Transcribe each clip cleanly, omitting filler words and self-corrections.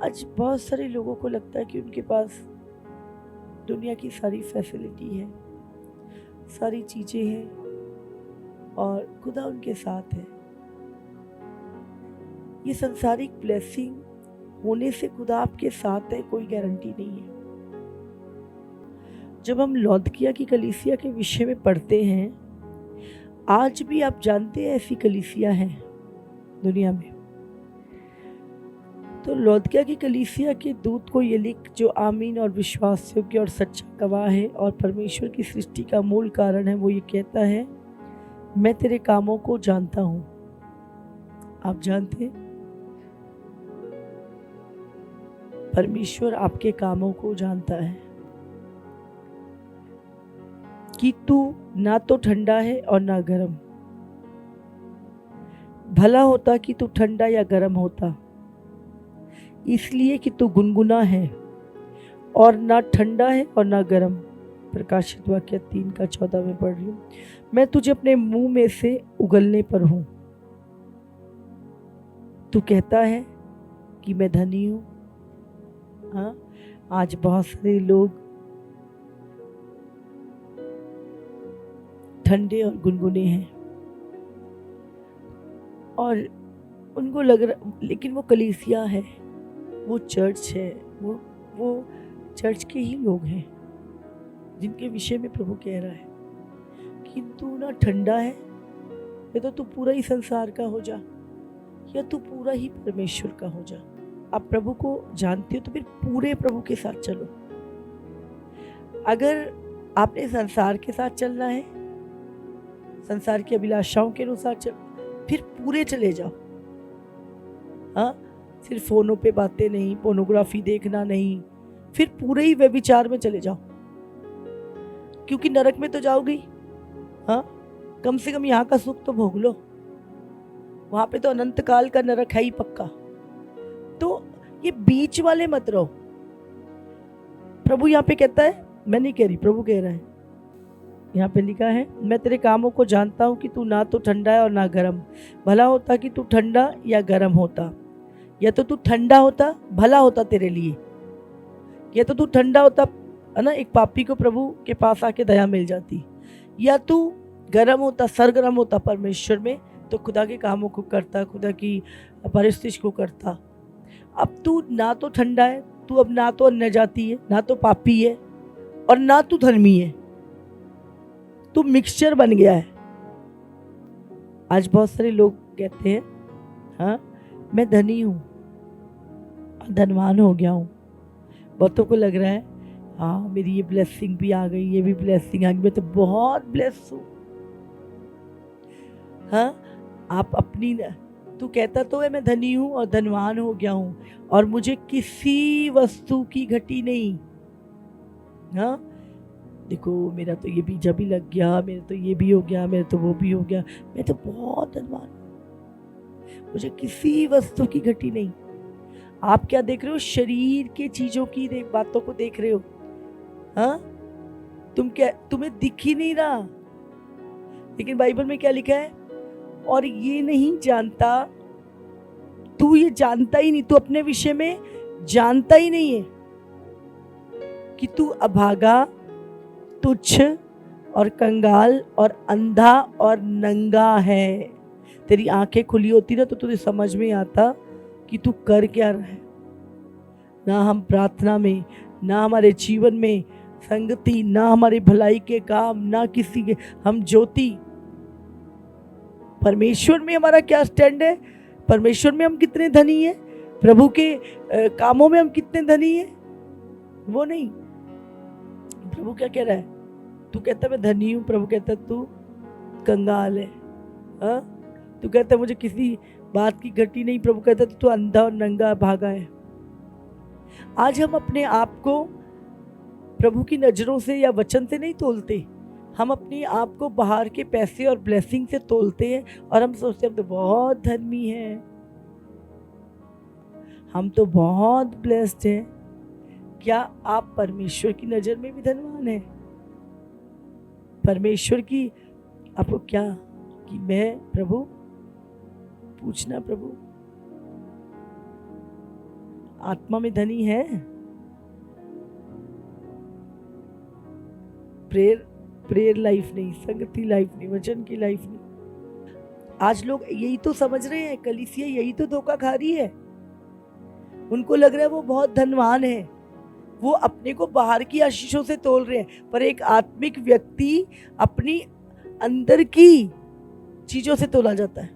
आज बहुत सारे लोगों को लगता है कि उनके पास दुनिया की सारी फैसिलिटी है, सारी चीज़ें हैं और खुदा उनके साथ है। ये संसारिक ब्लेसिंग होने से खुदा आपके साथ है, कोई गारंटी नहीं है। जब हम लौदकिया की कलीसिया के विषय में पढ़ते हैं, आज भी आप जानते हैं ऐसी कलीसिया हैं दुनिया में। तो लौदकिया की कलीसिया के दूत को ये लिख, जो आमीन और विश्वास योग्य और सच्चा गवाह है और परमेश्वर की सृष्टि का मूल कारण है, वो ये कहता है, मैं तेरे कामों को जानता हूं। आप जानते हैं परमेश्वर आपके कामों को जानता है कि तू ना तो ठंडा है और ना गर्म। भला होता कि तू ठंडा या गर्म होता, इसलिए कि तू गुनगुना है और ना ठंडा है और ना गर्म। प्रकाशित वाक्य 3:14 में पढ़ रही हूँ। मैं तुझे अपने मुंह में से उगलने पर हूं। तू कहता है कि मैं धनी हूं। हाँ, आज बहुत सारे लोग ठंडे और गुनगुने हैं और उनको लग रहा, लेकिन वो कलीसिया है, वो चर्च है, वो चर्च के ही लोग हैं जिनके विषय में प्रभु कह रहा है कि तू ना ठंडा है, या तो तू पूरा ही संसार का हो जा, या तू पूरा ही परमेश्वर का हो जा। आप प्रभु को जानते हो तो फिर पूरे प्रभु के साथ चलो। अगर आपने संसार के साथ चलना है, संसार की अभिलाषाओं के अनुसार फिर पूरे चले जाओ। हाँ, सिर्फ फोनों पे बातें नहीं, पोर्नोग्राफी देखना नहीं, फिर पूरे ही व्यभिचार में चले जाओ, क्योंकि नरक में तो जाओगे। हाँ, कम से कम यहाँ का सुख तो भोग लो, वहां पे तो अनंत काल का नरक है ही पक्का। तो ये बीच वाले मत रहो। प्रभु यहाँ पे कहता है, मैं नहीं कह रही, प्रभु कह रहा है, यहाँ पे लिखा है, मैं तेरे कामों को जानता हूँ कि तू ना तो ठंडा है और ना गर्म। भला होता कि तू ठंडा या गर्म होता, या तो तू ठंडा होता, भला होता तेरे लिए, या तो तू ठंडा होता है ना, एक पापी को प्रभु के पास आके दया मिल जाती, या तू गर्म होता, सरगर्म होता परमेश्वर में, तो खुदा के कामों को करता, खुदा की परिस्थिति को करता। अब तू ना तो ठंडा है, तू अब ना तो अन्य जाति है, ना तो पापी है और ना तू धर्मी है, तू मिक्सचर बन गया है। आज बहुत सारे लोग कहते हैं, हाँ मैं धनी हूं, धनवान हो गया हूं। बहुतों को लग रहा है, हाँ मेरी ये ब्लेसिंग भी आ गई, ये भी ब्लेसिंग आ गई, मैं तो बहुत ब्लेस हूं। हाँ, आप अपनी, तू कहता तो है मैं धनी हूं और धनवान हो गया हूं और मुझे किसी वस्तु की घटी नहीं। हाँ, देखो मेरा तो ये वीजा भी लग गया, मेरा तो ये भी हो गया, मेरा तो वो भी हो गया, मैं तो बहुत धनवान, मुझे किसी वस्तु की घटी नहीं। आप क्या देख रहे हो? शरीर के चीजों की बातों को देख रहे हो। हाँ, तुम्हें दिख ही नहीं रहा, लेकिन बाइबल में क्या लिखा है? और ये नहीं जानता, तू ये जानता ही नहीं, तू अपने विषय में जानता ही नहीं है कि तू अभागा, तुच्छ और कंगाल और अंधा और नंगा है। तेरी आंखें खुली होती ना तो तुझे समझ में आता कि तू कर क्या रहा है। ना हम प्रार्थना में, ना हमारे जीवन में संगति, ना हमारी भलाई के काम, ना किसी के, हम ज्योति। परमेश्वर में हमारा क्या स्टैंड है? परमेश्वर में हम कितने धनी हैं, प्रभु के कामों में हम कितने धनी हैं, वो नहीं। प्रभु क्या कह रहा है? तू कहता है मैं धनी हूं, प्रभु कहता है तू कंगाल है। हाँ, तू कहता है मुझे किसी बात की घटी नहीं, प्रभु कहता है तू अंधा और नंगा भागा है। आज हम अपने आप को प्रभु की नजरों से या वचन से नहीं तोलते, हम अपने आप को बाहर के पैसे और ब्लेसिंग से तोलते हैं और हम सोचते हैं हम तो बहुत धर्मी हैं, हम तो बहुत ब्लेस्ड हैं। क्या आप परमेश्वर की नजर में भी धनवान हैं? परमेश्वर की आपको क्या कि मैं प्रभु, पूछना प्रभु आत्मा में धनी है? प्रेयर लाइफ नहीं, संगति लाइफ नहीं, वचन की लाइफ नहीं। आज लोग यही तो समझ रहे हैं, कलीसिया यही तो धोखा खा रही है। उनको लग रहा है वो बहुत धनवान है, वो अपने को बाहर की आशीषों से तोल रहे हैं, पर एक आत्मिक व्यक्ति अपनी अंदर की चीजों से तोला जाता है।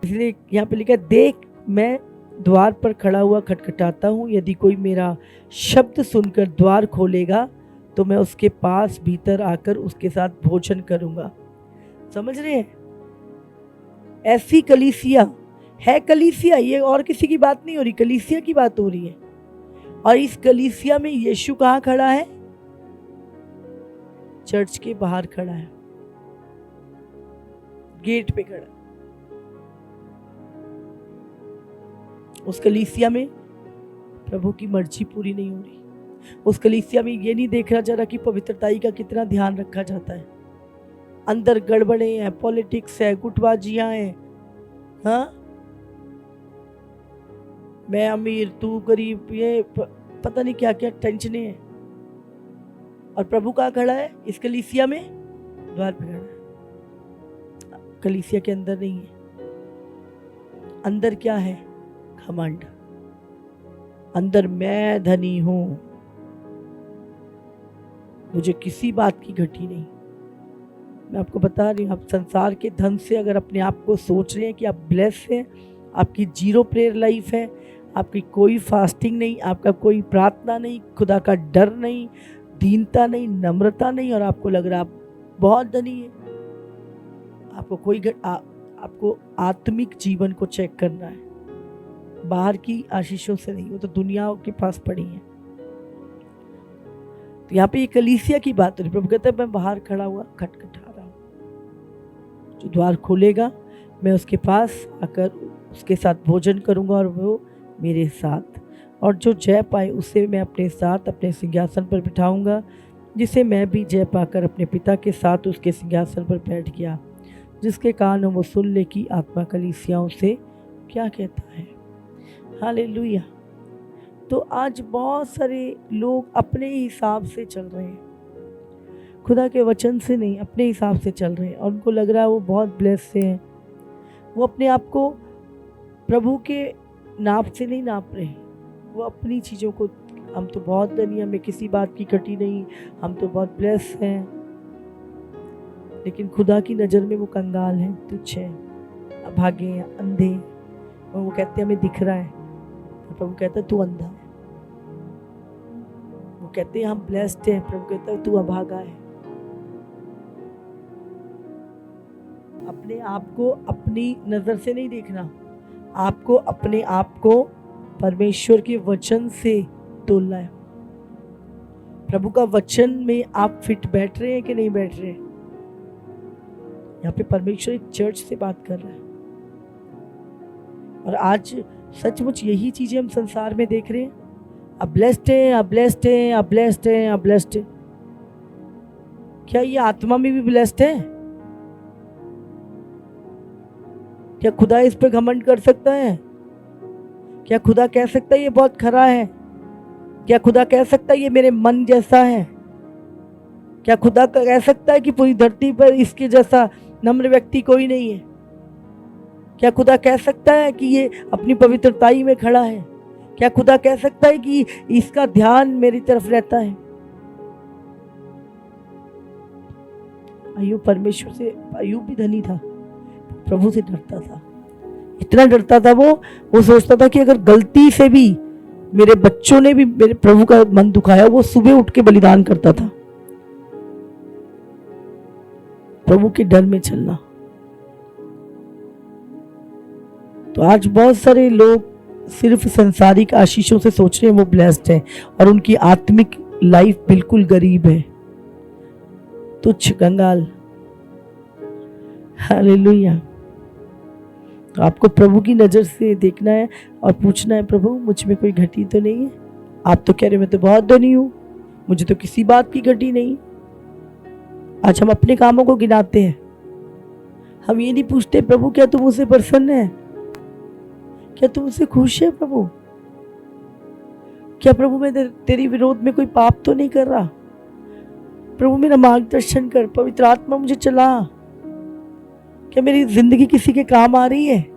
इसलिए यहाँ पे लिखा है, देख मैं द्वार पर खड़ा हुआ खटखटाता हूँ, यदि कोई मेरा शब्द सुनकर द्वार खोलेगा तो मैं उसके पास भीतर आकर उसके साथ भोजन करूंगा। समझ रहे हैं? ऐसी कलीसिया है, कलीसिया ये और किसी की बात नहीं हो रही, कलीसिया की बात हो रही है। और इस कलीसिया में यीशु कहाँ खड़ा है? चर्च के बाहर खड़ा है, गेट पे खड़ा है। उस कलीसिया में प्रभु की मर्जी पूरी नहीं हो रही। उस कलीसिया में ये नहीं देखा जा रहा कि पवित्रताई का कितना ध्यान रखा जाता है। अंदर गड़बड़े हैं, पॉलिटिक्स है, गुटबाजियां हैं। हाँ, मैं अमीर तू गरीब, ये पता नहीं क्या क्या टेंशनें हैं। और प्रभु कहाँ खड़ा है? इस कलीसिया में द्वार पे खड़ा है। कलीसिया के अंदर नहीं है। अंदर क्या है? घमंड। अंदर मैं धनी हूं, मुझे किसी बात की घटी नहीं। मैं आपको बता रही हूँ, आप संसार के धन से अगर अपने आप को सोच रहे हैं कि आप ब्लेस हैं, आपकी 0 प्रेयर लाइफ है, आपकी कोई फास्टिंग नहीं, आपका कोई प्रार्थना नहीं, खुदा का डर नहीं, दीनता नहीं, नम्रता नहीं, और आपको लग रहा है आप बहुत धनी है, आपको आत्मिक जीवन को चेक करना है, बाहर की आशीषों से नहीं। वो तो दुनिया के पास पड़ी है। तो यहाँ पे ये कलीसिया की बात हो रही। प्रभु कहता है मैं बाहर खड़ा हुआ खटखटा रहा हूँ, जो द्वार खोलेगा मैं उसके पास आकर उसके साथ भोजन करूंगा और वो मेरे साथ। और जो जय पाए उसे मैं अपने साथ अपने सिंहासन पर बिठाऊंगा, जिसे मैं भी जय पाकर अपने पिता के साथ उसके सिंहासन पर बैठ गया। जिसके कान वो सुन ले कि आत्मा कलीसियाओं से क्या कहता है। हालेलुया। तो आज बहुत सारे लोग अपने हिसाब से चल रहे हैं, खुदा के वचन से नहीं, अपने हिसाब से चल रहे हैं, और उनको लग रहा है वो बहुत ब्लेस से हैं। वो अपने आप को प्रभु के नाप से नहीं नाप रहे, वो अपनी चीज़ों को, हम तो बहुत धनी, हमें किसी बात की घटी नहीं, हम तो बहुत ब्लेस हैं। लेकिन खुदा की नज़र में वो कंगाल हैं, तुच्छ हैं, अभागे हैं, अंधे। और वो कहते हैं हमें दिख रहा है, तो प्रभु कहता है तू अंधा है। वो कहते हैं हम ब्लेस्ड हैं, प्रभु कहता है तू अभागा है। अपने आप को अपनी नज़र से नहीं देखना, आपको अपने आप को परमेश्वर के वचन से तोलना है। प्रभु का वचन में आप फिट बैठ रहे हैं कि नहीं बैठ रहे हैं? यहाँ पे परमेश्वर एक चर्च से बात कर रहा है। और आज सचमुच यही चीजें हम संसार में देख रहे हैं। अब ब्लेस्ड हैं, अब ब्लेस्ड हैं, अब ब्लेस्ड हैं, अब ब्लेस्ड हैं। क्या ये आत्मा में भी ब्लेस्ड है? क्या खुदा इस पे घमंड कर सकता है? क्या खुदा कह सकता है ये बहुत खरा है? क्या खुदा कह सकता है ये मेरे मन जैसा है? क्या खुदा कह सकता है कि पूरी धरती पर इसके जैसा नम्र व्यक्ति कोई नहीं है? क्या खुदा कह सकता है कि ये अपनी पवित्रताई में खड़ा है? क्या खुदा कह सकता है कि इसका ध्यान मेरी तरफ रहता है? अय्यूब परमेश्वर से, अय्यूब भी धनी था, प्रभु से डरता था, इतना डरता था वो सोचता था कि अगर गलती से भी मेरे बच्चों ने भी मेरे प्रभु का मन दुखाया, वो सुबह उठ के बलिदान करता था। प्रभु के डर में चलना। तो आज बहुत सारे लोग सिर्फ संसारिक आशीषों से सोच रहे हैं वो ब्लेस्ड है, और उनकी आत्मिक लाइफ बिल्कुल गरीब है, तुच्छ, कंगाल। हालेलुया। तो आपको प्रभु की नज़र से देखना है और पूछना है, प्रभु मुझ में कोई घटी तो नहीं है? आप तो कह रहे मैं तो बहुत धनी हूँ, मुझे तो किसी बात की घटी नहीं। आज हम अपने कामों को गिनाते हैं, हम ये नहीं पूछते प्रभु क्या तुम मुझसे प्रसन्न है, क्या तुम मुझसे खुश है प्रभु? क्या प्रभु मैं तेरी विरोध में कोई पाप तो नहीं कर रहा? प्रभु मेरा मार्गदर्शन कर, पवित्र आत्मा मुझे चला। क्या मेरी जिंदगी किसी के काम आ रही है?